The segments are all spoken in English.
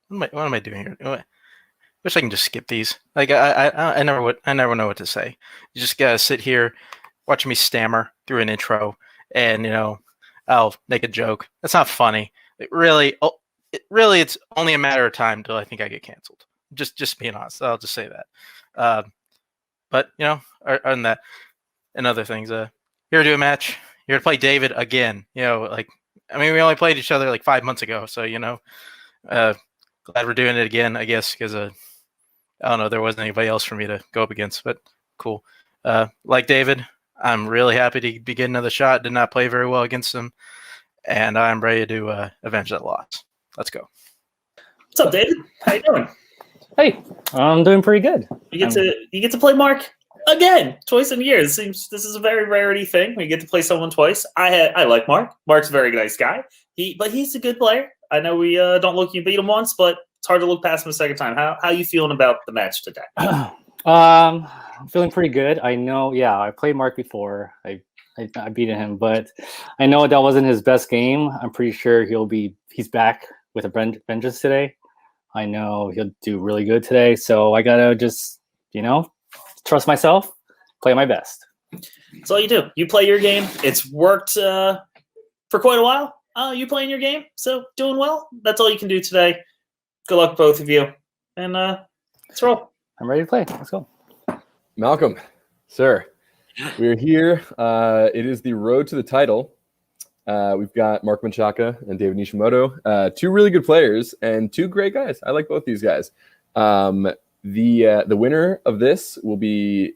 What am I doing here? Wish I can just skip these. Like I never know what to say. You just gotta sit here, watch me stammer through an intro, and I'll make a joke. That's not funny. It's only a matter of time till I think I get canceled. Just being honest. I'll just say that. But other than that, and other things. Here to do a match. Here to play David again. We only played each other like 5 months ago, so glad we're doing it again. I guess because I don't know, there wasn't anybody else for me to go up against, but cool. Like David, I'm really happy to be getting another shot. Did not play very well against him, and I'm ready to avenge that loss. Let's go. What's up, David? How you doing? Hey, I'm doing pretty good. You get to play Mark again twice in a year. It seems this is a very rarity thing. We get to play someone twice. I like Mark. Mark's a very nice guy. But he's a good player. I know we don't look you beat him once, but it's hard to look past him a second time. How you feeling about the match today? I'm feeling pretty good. I know, I played Mark before. I beat him, but I know that wasn't his best game. I'm pretty sure he's back with a vengeance today. I know he'll do really good today. So I gotta just, trust myself, play my best. That's all you do. You play your game. It's worked for quite a while. You playing your game, so doing well. That's all you can do today. Good luck, both of you. And let's roll. I'm ready to play. Let's go. Malcolm, sir, we're here. It is the road to the title. We've got Mark Menchaca and David Nishimoto, two really good players and two great guys. I like both these guys. The winner of this will be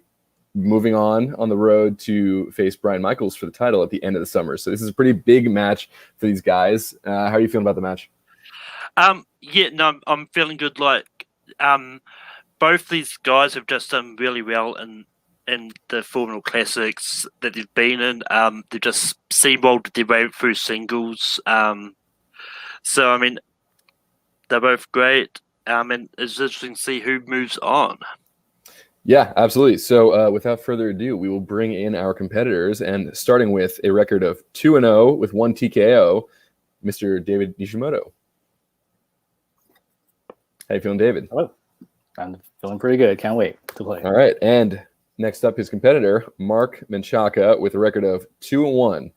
moving on the road to face Brian Michaels for the title at the end of the summer. So this is a pretty big match for these guys. How are you feeling about the match? I'm feeling good. Both these guys have just done really well in the Formula Classics that they've been in. They've just steamrolled their way through singles. So they're both great. And it's interesting to see who moves on. Yeah, absolutely. So without further ado, we will bring in our competitors, and starting with a record of 2-0 with 1 TKO, Mr. David Nishimoto. How you feeling, David? Hello. I'm feeling pretty good. Can't wait to play. All right. And next up, his competitor, Mark Menchaca, with a record of 2-1.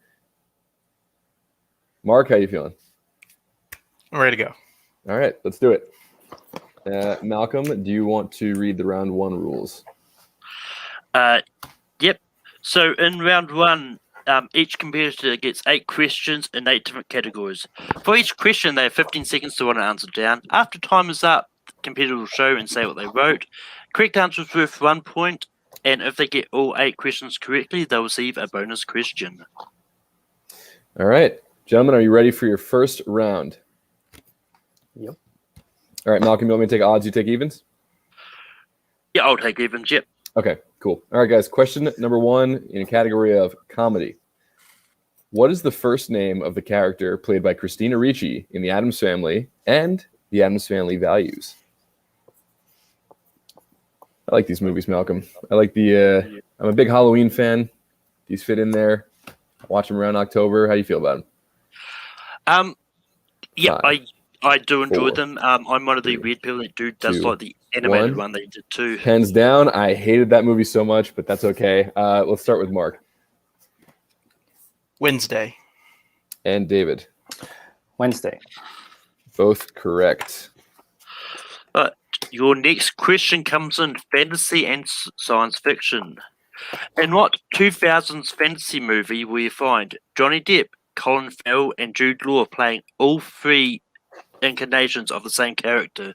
Mark, how you feeling? I'm ready to go. All right, let's do it. Malcolm, do you want to read the round 1 rules? Yep. So in round 1, each competitor gets 8 questions in 8 different categories. For each question, they have 15 seconds to write an answer down. After time is up, the competitor will show and say what they wrote. Correct answer is worth 1 point, and if they get all 8 questions correctly, they'll receive a bonus question. All right. Gentlemen, are you ready for your first round? Yep. All right, Malcolm, you want me to take odds, you take evens? Yeah, I'll take evens, yep. Okay, cool. All right, guys, question number 1 in a category of comedy. What is the first name of the character played by Christina Ricci in The Addams Family and The Addams Family Values? I like these movies, Malcolm. I'm a big Halloween fan. These fit in there. I watch them around October. How do you feel about them? Yeah, 5, I do enjoy 4, them. I'm one of the 3, weird people that does 2, like the animated 1. one they did too. Hands down, I hated that movie so much, but that's okay. Let's start with Mark. Wednesday. And David. Wednesday. Both correct. Your next question comes in fantasy and science fiction. In what 2000s fantasy movie will you find Johnny Depp, Colin Farrell, and Jude Law playing all 3 incarnations of the same character?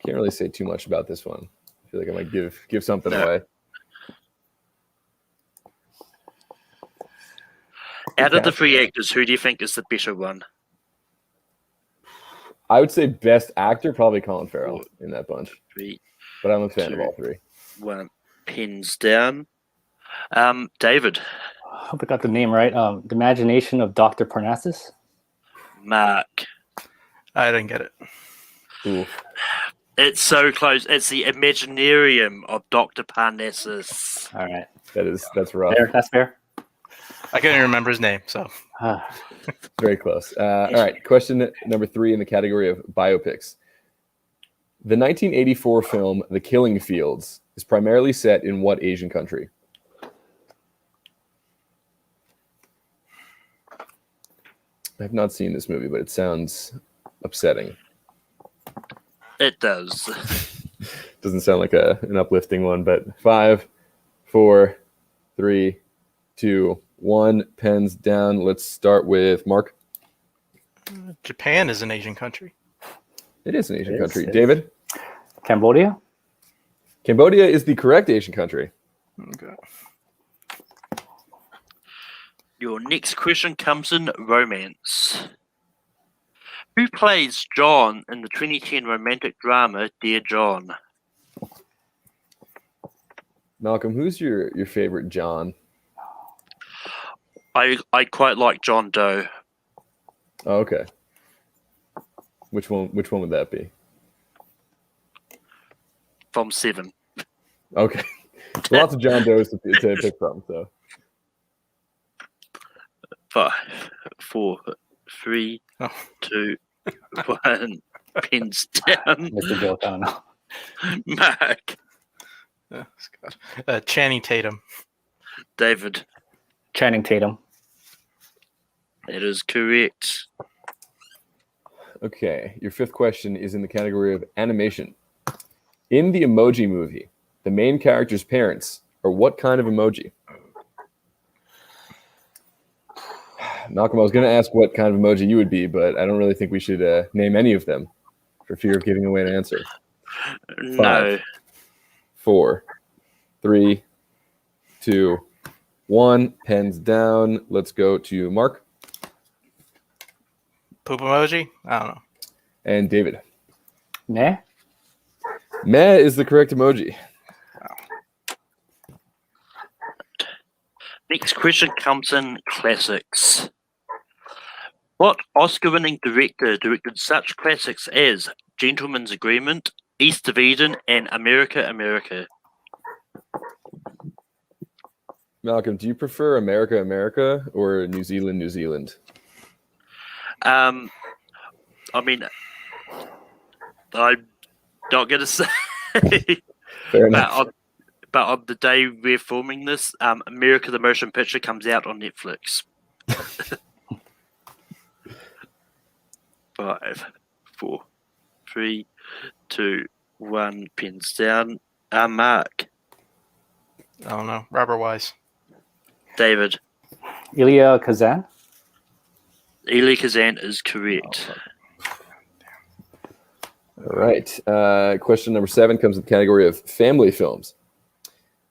Can't really say too much about this one. I feel like I might give something away. Out of the 3 actors, who do you think is the better one? I would say best actor, probably Colin Farrell in that bunch. 3, but I'm a fan 2, of all 3. 1. Pins down. David. I hope I got the name right. The Imagination of Dr. Parnassus. Mark. I didn't get it. Ooh. It's so close. It's the Imaginarium of Dr. Parnassus. All right. That's rough. That's fair. I couldn't remember his name, so Very close. All right. Question number 3 in the category of biopics. The 1984 film The Killing Fields is primarily set in what Asian country? I have not seen this movie, but it sounds upsetting. It does. Doesn't sound like an uplifting one, but 5, 4, 3, 2, 1. Pens down. Let's start with Mark. Japan is an Asian country. It is an Asian It is, country. it is. David? Cambodia? Cambodia is the correct Asian country. Okay. Your next question comes in romance. Who plays John in the 2010 romantic drama Dear John? Malcolm, who's your favorite John? I quite like John Doe. Oh, okay. Which one would that be? From Seven. Okay. Lots of John Does to pick from, so 5, 4, 3, Oh. 2, 1. Pins down. Mr. Joke, I don't know. Mark. Scott. Channing Tatum. David. Channing Tatum. That is correct. okay. Your 5th question is in the category of animation. In the Emoji Movie, the main character's parents are what kind of emoji? Malcolm, I was going to ask what kind of emoji you would be, but I don't really think we should name any of them for fear of giving away an answer. No. 4, 3, 2, 1. Pens down. Let's go to Mark Poop emoji? I don't know. and David. Meh? Meh is the correct emoji. Next question comes in classics. What Oscar-winning director directed such classics as Gentleman's Agreement, East of Eden, and America, America? Malcolm, do you prefer America, America, or New Zealand, New Zealand? I mean, I'm not going to say, Fair enough. but on the day we're filming this, America the Motion Picture comes out on Netflix. 5, 4, 3, 2, 1. Pins down. Mark. I don't know. Robert Wise. David. Ilya Kazan? Elia Kazan is correct. All right. Question number 7 comes in the category of family films.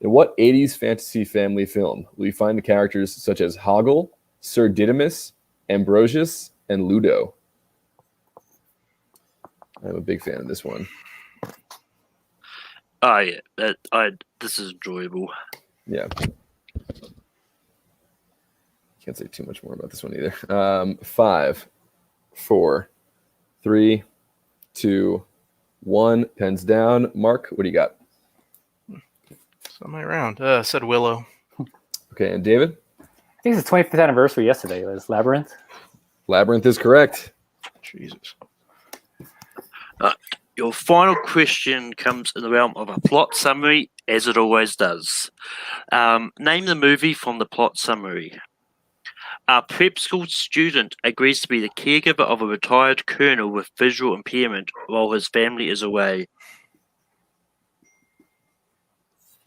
In what 80s fantasy family film will you find the characters such as Hoggle, Sir Didymus, Ambrosius, and Ludo? I'm a big fan of this one. Oh yeah, this is enjoyable. Yeah. Can't say too much more about this one either. 5, 4, 3, 2, 1. Pens down. Mark, what do you got? Somebody around. Said Willow. Okay, and David? I think it's the 25th anniversary yesterday. It was Labyrinth. Labyrinth is correct. Jesus. Your final question comes in the realm of a plot summary, as it always does. Name the movie from the plot summary. A prep school student agrees to be the caregiver of a retired colonel with visual impairment while his family is away.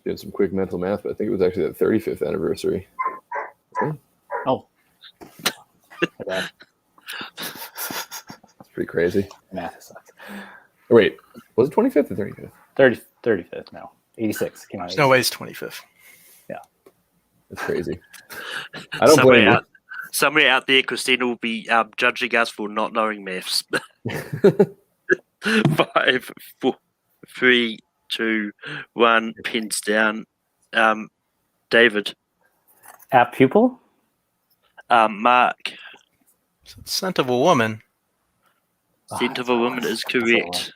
Did some quick mental math, but I think it was actually the 35th anniversary. Okay. Oh. Yeah, It's pretty crazy. math sucks. Oh, wait, was it 25th or 35th? 35th now. 86. Came out There's no way it's 25th. That's crazy. I don't blame you. Somewhere out there, Christina will be judging us for not knowing maths. 5, 4, 3, 2, 1. Pins down. David. Apt Pupil? Mark. Scent of a Woman. Scent of a Woman is correct.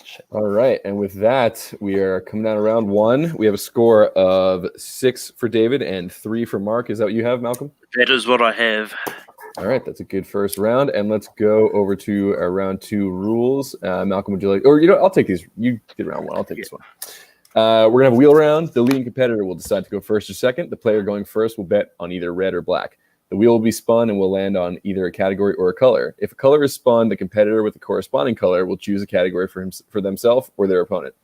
Shit. All right, and with that, we are coming down to round one. We have a score of 6 for David and 3 for Mark. Is that what you have, Malcolm? That is what I have. All right, that's a good first round, and let's go over to round 2 rules. Malcolm, would you like, or I'll take these. You did round 1. I'll take this one. We're gonna have a wheel round. The leading competitor will decide to go first or second. The player going first will bet on either red or black. The wheel will be spun and will land on either a category or a color. If a color is spun, the competitor with the corresponding color will choose a category for themselves or their opponent.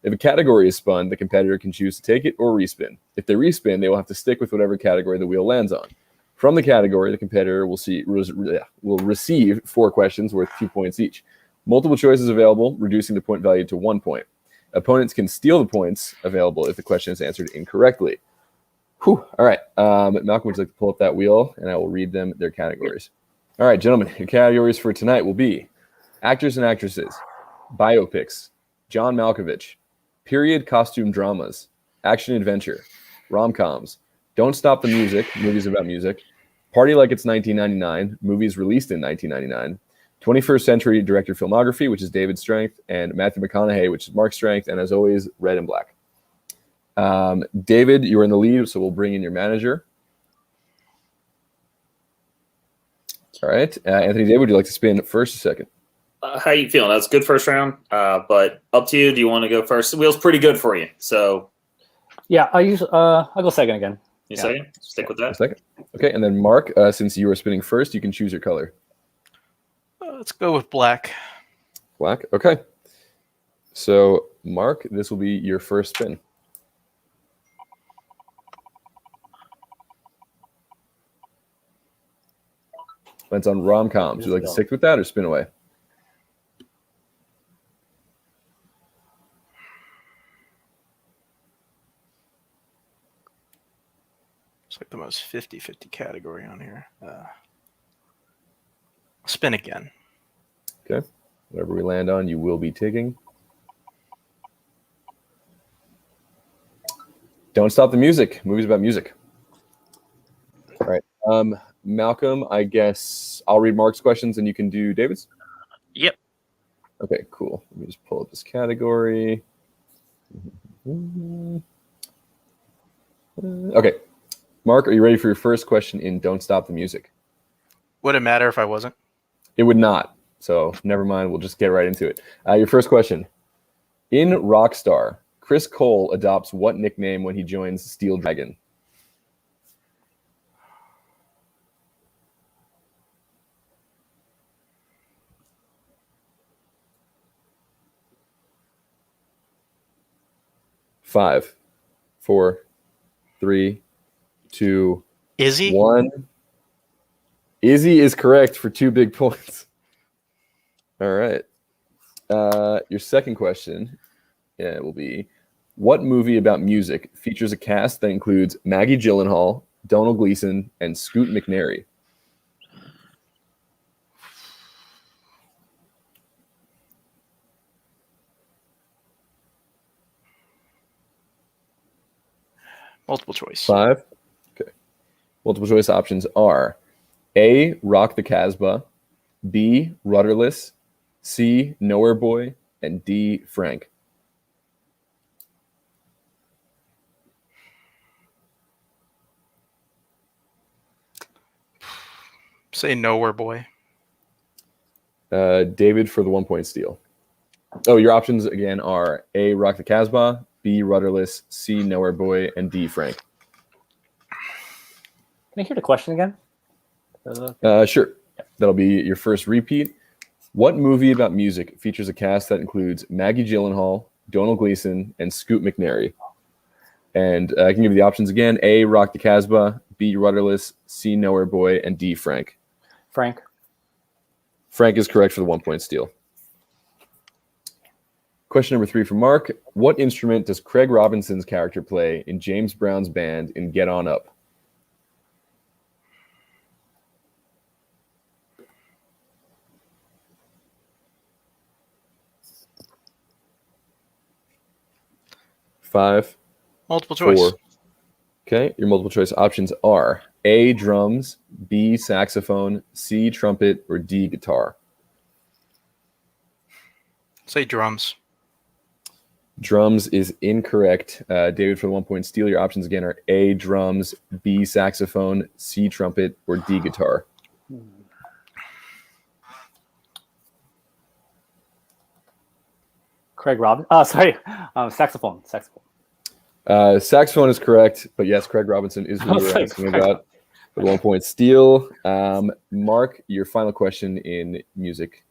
If a category is spun, the competitor can choose to take it or respin. If they respin, they will have to stick with whatever category the wheel lands on. From the category, the competitor will receive 4 questions worth 2 points each. Multiple choices available, reducing the point value to 1 point. Opponents can steal the points available if the question is answered incorrectly. Whew. All right. Malcolm, would you like to pull up that wheel, and I will read them their categories. All right, gentlemen, your categories for tonight will be actors and actresses, biopics, John Malkovich, period costume dramas, action adventure, rom-coms, Don't Stop the Music, movies about music, Party Like It's 1999, movies released in 1999, 21st Century Director Filmography, which is David's strength, and Matthew McConaughey, which is Mark's strength, and as always, red and black. David, you're in the lead, so we'll bring in your manager. All right. Anthony David, would you like to spin first or second? How you feeling? That's a good first round, but up to you. Do you want to go first? The wheel's pretty good for you, so Yeah, I'll go second again. you second. Stick with that. Second. Okay, and then Mark, since you are spinning first, you can choose your color. Let's go with black. Black. Okay. So, Mark, this will be your first spin. That's on rom-coms. Would you like to stick with that or spin away? It's like the most 50-50 category on here. Spin again. Okay. Whatever we land on, you will be taking. Don't Stop the Music. Movies about music. All right. Malcolm, I guess I'll read Mark's questions and you can do David's? Yep. Okay, cool. Let me just pull up this category. Okay. Mark, are you ready for your first question in Don't Stop the Music? Would it matter if I wasn't? It would not. So never mind. We'll just get right into it. Your first question. In Rockstar, Chris Cole adopts what nickname when he joins Steel Dragon? Five, 4, 3, 2, Izzy? 1. Izzy is correct for 2 big points. All right. Your second question will be, what movie about music features a cast that includes Maggie Gyllenhaal, Domhnall Gleeson, and Scoot McNairy? Multiple choice. 5. Okay. Multiple choice options are A, Rock the Casbah, B, Rudderless, C, Nowhere Boy, and D, Frank. Say Nowhere Boy. David for the 1 point steal. Oh, your options again are A, Rock the Casbah, B, Rudderless, C, Nowhere Boy, and D, Frank. Can I hear the question again? Sure. That'll be your first repeat. What movie about music features a cast that includes Maggie Gyllenhaal, Domhnall Gleeson, and Scoot McNairy? And I can give you the options again. A, Rock the Casbah, B, Rudderless, C, Nowhere Boy, and D, Frank. Frank. Frank is correct for the 1 point steal. Question number 3 from Mark. What instrument does Craig Robinson's character play in James Brown's band in Get On Up? Five. Multiple choice. 4. Okay, your multiple choice options are A, drums, B, saxophone, C, trumpet, or D, guitar. Say drums. Drums is incorrect. David, for the 1 point steal, your options again are A, drums, B, saxophone, C, trumpet, or D, guitar. Craig Robin. Saxophone. Saxophone is correct, but yes, Craig Robinson is who we're asking about for the 1 point steal. Mark, your final question in music.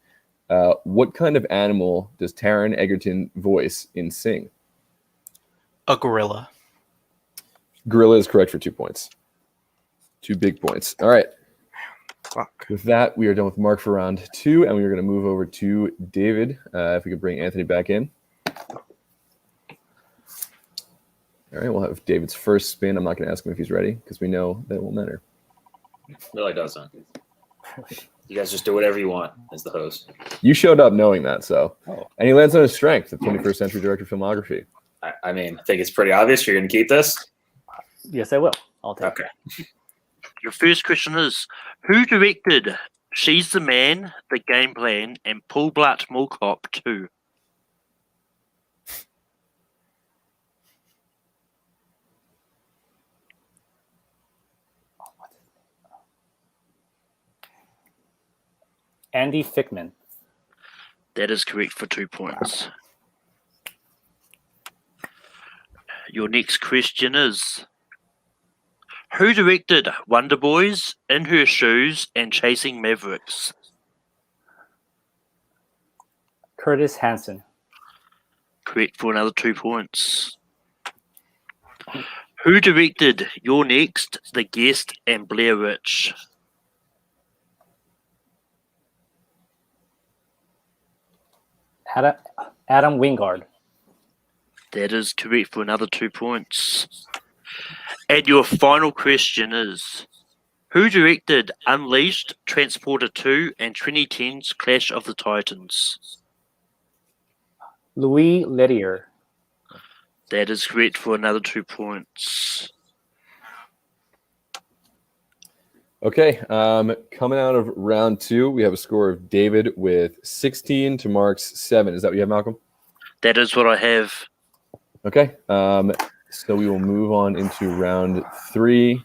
What kind of animal does Taron Egerton voice in Sing? A gorilla. Gorilla is correct for 2 points. 2 big points. All right. Fuck. With that, we are done with Mark for round 2, and we are going to move over to David. If we could bring Anthony back in. All right, we'll have David's first spin. I'm not going to ask him if he's ready because we know that it won't matter. Really doesn't. You guys just do whatever you want as the host. You showed up knowing that, so. Oh. And he lands on his strength, the 21st century director of filmography. I mean, I think it's pretty obvious you're going to keep this. Yes, I will. I'll take Okay. Your first question is, who directed She's the Man, The Game Plan, and Paul Blart Mall Cop 2? Andy Fickman. That is correct for 2 points. Your next question is, who directed Wonder Boys, In Her Shoes, and Chasing Mavericks? Curtis Hanson. Correct for another 2 points. Who directed You're Next, The Guest, and Blair Witch? Adam Wingard. That is correct for another 2 points. And your final question is, who directed Unleashed, Transporter 2, and 2010's Clash of the Titans? Louis Leterrier. That is correct for another 2 points. Okay, coming out of round 2, we have a score of David with 16 to Mark's 7. Is that what you have, Malcolm? That is what I have. Okay, so we will move on into round 3,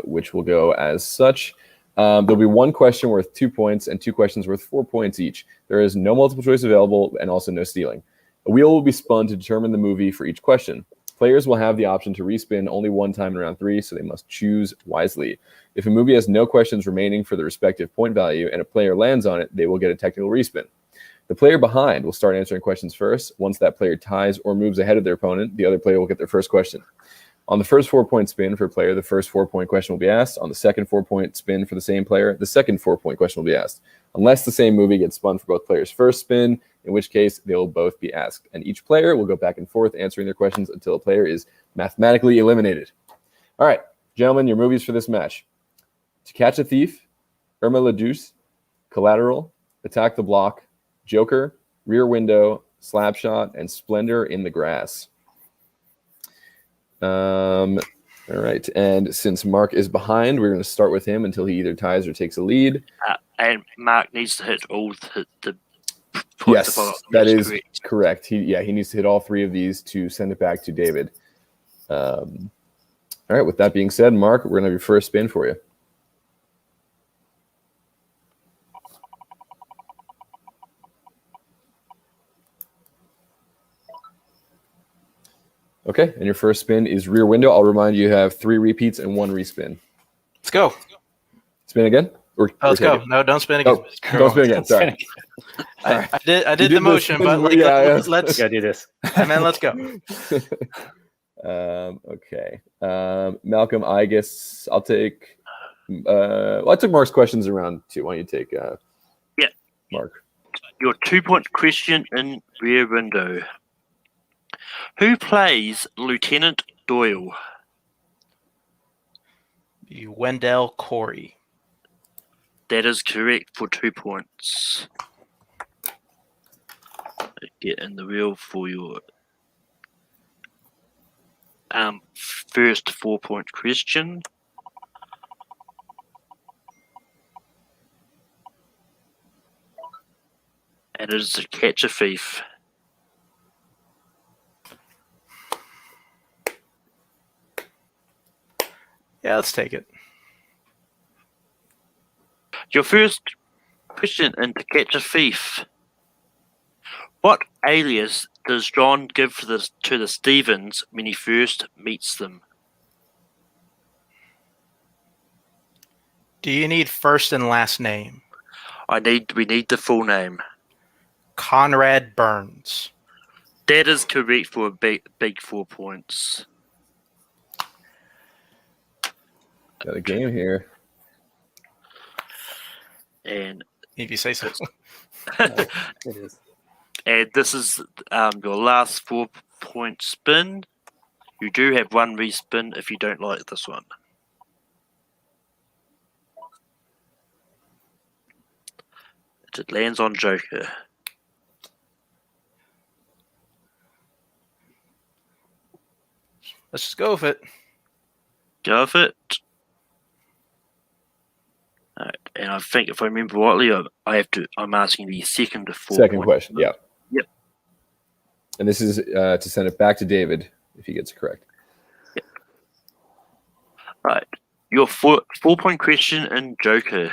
which will go as such. There'll be one question worth 2 points and 2 questions worth 4 points each. There is no multiple choice available and also no stealing. A wheel will be spun to determine the movie for each question. Players will have the option to respin only one time in round 3, so they must choose wisely. If a movie has no questions remaining for the respective point value and a player lands on it, they will get a technical respin. The player behind will start answering questions first. Once that player ties or moves ahead of their opponent, the other player will get their first question. On the first 4-point spin for a player, the first 4-point question will be asked. On the second 4-point spin for the same player, the second 4-point question will be asked. Unless the same movie gets spun for both players' first spin, in which case they will both be asked. And each player will go back and forth answering their questions until a player is mathematically eliminated. All right, gentlemen, your movies for this match. To Catch a Thief, Irma la Douce, Collateral, Attack the Block, Joker, Rear Window, Slapshot, and Splendor in the Grass. All right, and since Mark is behind, we're going to start with him until he either ties or takes a lead. And Mark needs to hit all the Yes, that is correct. He needs to hit all 3 of these to send it back to David. All right, with that being said, Mark, we're going to have your first spin for you. Okay, and your first spin is Rear Window. I'll remind you have 3 repeats and 1 respin. Let's go. Spin again? Let's go. No, don't spin again. Oh, don't spin again. Sorry. I did the motion, but like, let's gotta do this. Man, let's go. Okay. Malcolm, I guess I'll take. I took Mark's questions around 2. Why don't you take? Mark. Your 2-point question in Rear Window. Who plays Lieutenant Doyle? Wendell Corey. That is correct for 2 points. Get in the wheel for your first 4-point question. And it is To Catch a Thief. Yeah, let's take it. Your first question in To Catch a Thief. What alias does John give to the Stevens when he first meets them? Do you need first and last name? We need the full name. Conrad Burns. That is correct for a big 4 points. Got a game here. And If you say so. It is. and this is your last 4 point spin. You do have one respin if you don't like this one. It lands on Joker. Let's just go with it. Go with it. Alright, and I think if I remember rightly, I'm asking the second to 4 Second point. question. Yeah. Yep. And this is to send it back to David if he gets it correct. Yep. Right. Your 4 point question in Joker.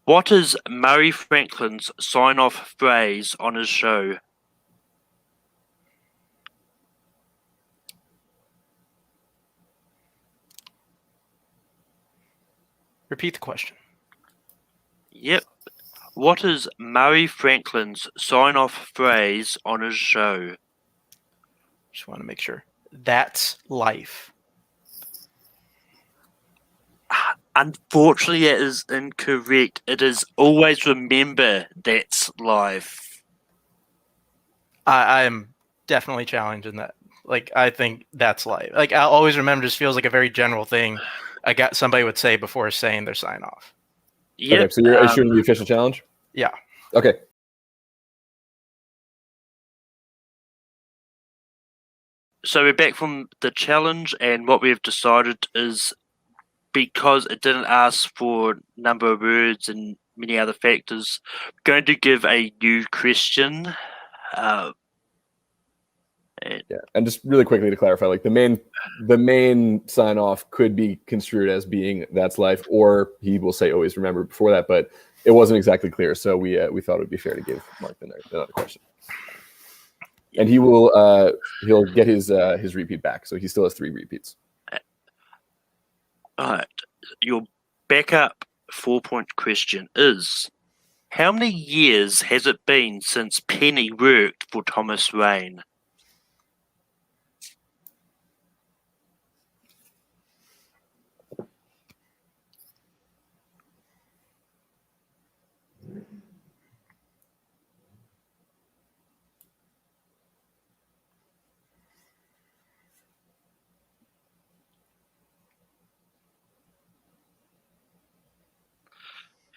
What is Murray Franklin's sign-off phrase on his show? Repeat the question. Yep. What is Murray Franklin's sign-off phrase on his show? Just want to make sure. That's life. Unfortunately, it is incorrect. It is always remember that's life. I am definitely challenging that. Like, I think that's life. Like, I'll always remember just feels like a very general thing somebody would say before saying their sign off. Yep. Okay, so you're issuing the official challenge? Yeah. Okay. So we're back from the challenge, and what we've decided is because it didn't ask for number of words and many other factors, we're going to give a new question. Yeah, and just really quickly to clarify, like the main sign off could be construed as being that's life, or he will say always remember before that, but it wasn't exactly clear, so we thought it would be fair to give Mark another question, and he'll get his repeat back, so he still has 3 repeats. All right, your backup 4 point question is: how many years has it been since Penny worked for Thomas Wayne?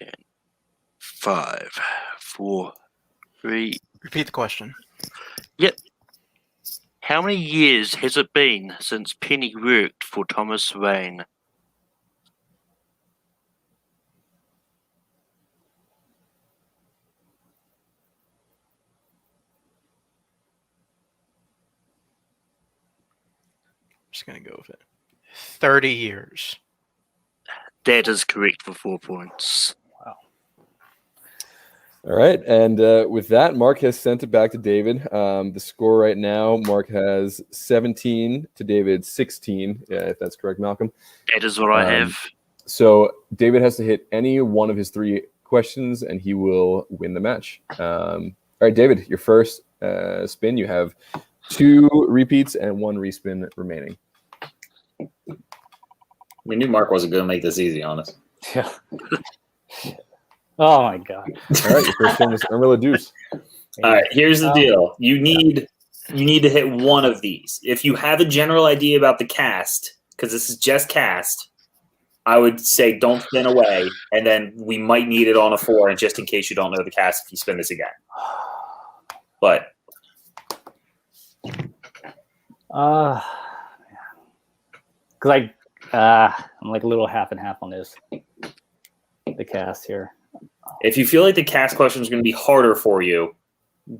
And 5, 4, 3. Repeat the question. Yep. How many years has it been since Penny worked for Thomas Wayne? Just going to go with it. 30 years. That is correct for 4 points. All right, and with that, Mark has sent it back to David. The score right now, Mark has 17 to David 16, if that's correct, Malcolm. That is what I have. So David has to hit any one of his 3 questions, and he will win the match. All right, David, your first spin. You have 2 repeats and 1 respin remaining. We knew Mark wasn't going to make this easy on us. Yeah. Oh my god. All right, your first spin is Ermila Deuce. All right, here's the deal. You need to hit one of these. If you have a general idea about the cast, because this is just cast, I would say don't spin away, and then we might need it on a 4, and just in case you don't know the cast, if you spin this again. But because I'm like a little half and half on this. The cast here. if you feel like the cast question is going to be harder for you,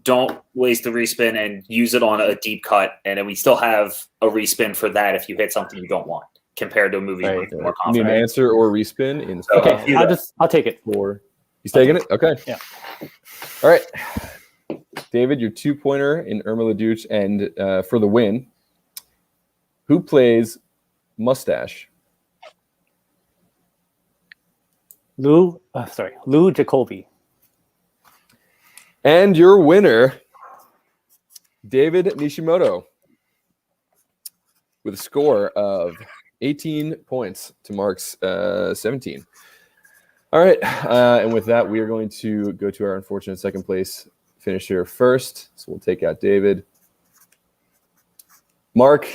don't waste the respin and use it on a deep cut, and then we still have a respin for that if you hit something you don't want. compared to a movie Right. you might be more You need an confident. answer or respin in So, Okay, I'll take it. 4. He's taking it? Okay. Yeah. All right. David, your 2-pointer in Irma la Douce, and for the win, who plays Mustache? Lou Jacoby. And your winner, David Nishimoto, with a score of 18 points to Mark's 17. All right. And with that, we are going to go to our unfortunate second place finisher first. So we'll take out David. Mark,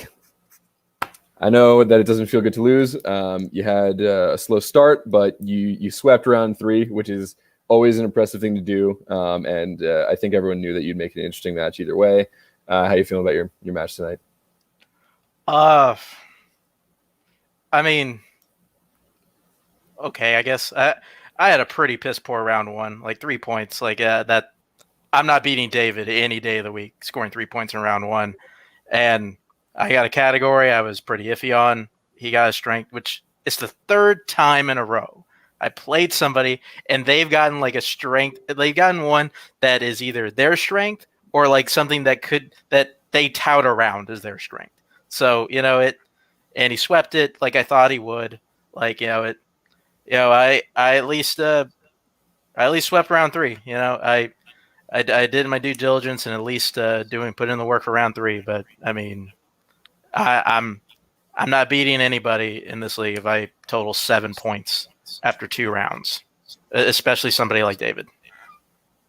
I know that it doesn't feel good to lose. You had a slow start, but you swept round 3, which is always an impressive thing to do. And I think everyone knew that you'd make an interesting match either way. How you feeling about your match tonight? I mean, okay, I guess I had a pretty piss poor round 1, like 3 points. Like that, I'm not beating David any day of the week, scoring 3 points in round 1. And I got a category I was pretty iffy on. He got a strength, which is the 3rd time in a row I played somebody and they've gotten like a strength. They've gotten one that is either their strength or like something that they tout around as their strength. So, and he swept it like I thought he would. Like, I at least swept round 3. I did my due diligence and at least put in the work for round 3. But I mean, I'm not beating anybody in this league if I total 7 points after 2 rounds, especially somebody like David.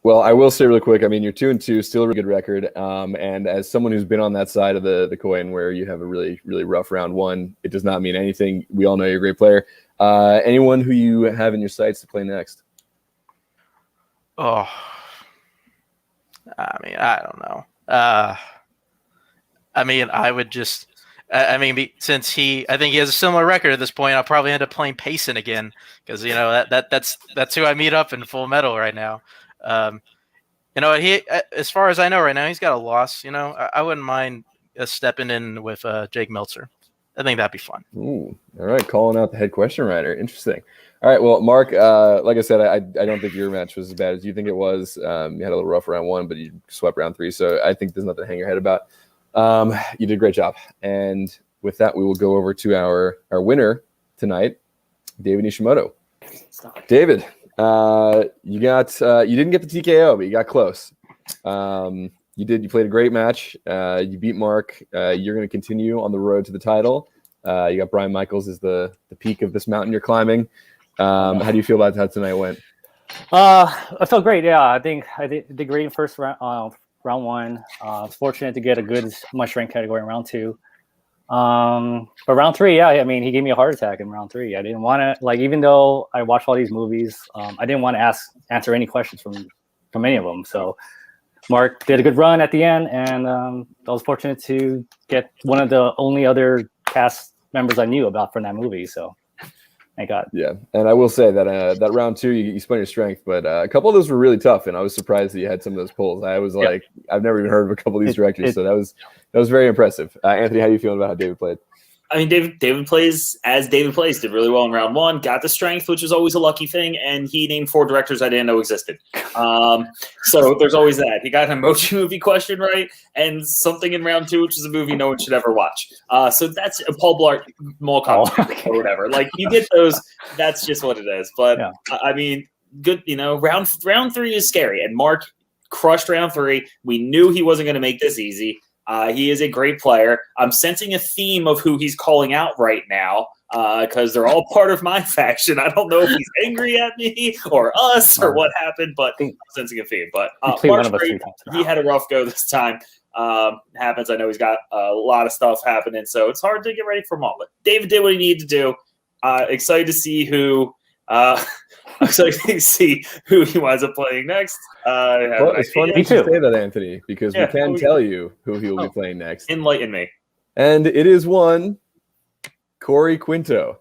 Well, I will say really quick, I mean, you're 2-2, still a really good record. And as someone who's been on that side of the coin where you have a really, really rough round 1, it does not mean anything. We all know you're a great player. Anyone who you have in your sights to play next? Oh, I mean, I don't know. I mean, I would just, since I think he has a similar record at this point, I'll probably end up playing Payson again because that's who I meet up in Full Metal right now. He, as far as I know right now, he's got a loss. I wouldn't mind stepping in with Jake Meltzer. I think that'd be fun. Ooh, all right, calling out the head question writer. Interesting. All right, well, Mark, like I said, I don't think your match was as bad as you think it was. You had a little rough round 1, but you swept round 3, so I think there's nothing to hang your head about. You did a great job. And with that, we will go over to our winner tonight, David Nishimoto. David, you didn't get the TKO, but you got close. You played a great match. You beat Mark. You're going to continue on the road to the title. You got Brian Michaels as the peak of this mountain you're climbing. How do you feel about how tonight went? I felt great. Yeah, I think I did great in first round 1. I was fortunate to get a good much rank category in round 2. But round 3, yeah, I mean, he gave me a heart attack in round 3. I didn't want to, even though I watched all these movies, I didn't want to answer any questions from any of them. So Mark did a good run at the end, and I was fortunate to get one of the only other cast members I knew about from that movie. So thank God. Yeah, and I will say that that round 2, you spent your strength, but a couple of those were really tough, and I was surprised that you had some of those pulls. I was like, I've never even heard of a couple of these directors, so that was very impressive. Anthony, how are you feeling about how David played? I mean, David plays as David plays. Did really well in round 1. Got the strength, which is always a lucky thing. And he named 4 directors I didn't know existed. So there's always that. He got an emoji movie question right, and something in round 2, which is a movie no one should ever watch. So that's a Paul Blart Mall Cop or whatever. Like you get those. That's just what it is. But I mean, good. Round 3 is scary, and Mark crushed round 3. We knew he wasn't going to make this easy. He is a great player. I'm sensing a theme of who he's calling out right now because they're all part of my faction. I don't know if he's angry at me or us or what happened, but I'm sensing a theme. But Mark's great. He had a rough go this time. Happens. I know he's got a lot of stuff happening, so it's hard to get ready for him all. But David did what he needed to do. Excited to see who. Excited to see who he winds up playing next. Well, it's funny you say that, Anthony, because we can tell you who he will be playing next. Enlighten me. And it is one Corey Quinto.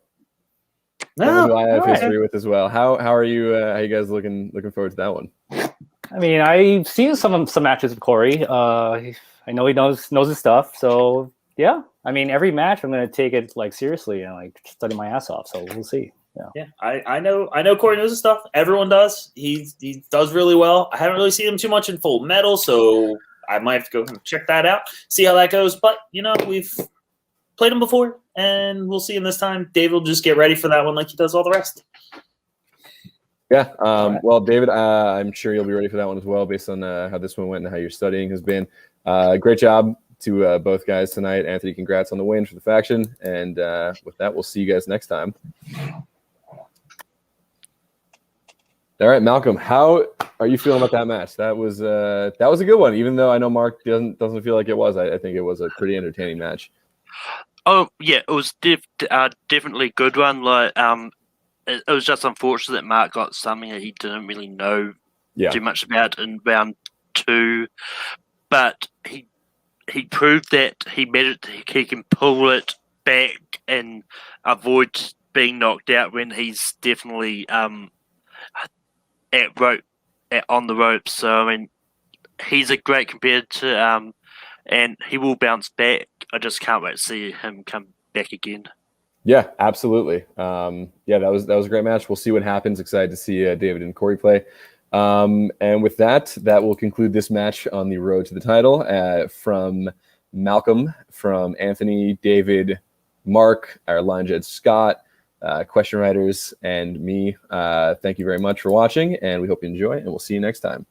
Who I have history with as well. How are you? How you guys looking forward to that one? I mean, I've seen some matches with Corey. I know he knows his stuff, so Yeah, I mean, every match I'm going to take it like seriously and like study my ass off. So we'll see. Yeah, I know Corey knows his stuff. Everyone does. He does really well. I haven't really seen him too much in Full Metal, so I might have to go and check that out, see how that goes. But we've played him before, and we'll see him this time. David will just get ready for that one like he does all the rest. Yeah. Well, David, I'm sure you'll be ready for that one as well, based on how this one went and how your studying has been. Great job to both guys tonight. Anthony, congrats on the win for the faction. And with that, we'll see you guys next time. All right, Malcolm, how are you feeling about that match? That was a good one, even though I know Mark doesn't feel like it was. I think it was a pretty entertaining match. Oh yeah, it was definitely a good one. Like it was just unfortunate that Mark got something that he didn't really know too much about in round 2, but he proved that he can pull it back and avoid being knocked out when he's definitely on the ropes. So I mean, he's a great competitor, and he will bounce back. I just can't wait to see him come back again. Yeah, absolutely. That was a great match. We'll see what happens. Excited to see David and Corey play. And with that will conclude this match on the road to the title. From Malcolm, from Anthony, David, Mark, our line judge Scott, question writers, and me. Thank you very much for watching, and we hope you enjoy, and we'll see you next time.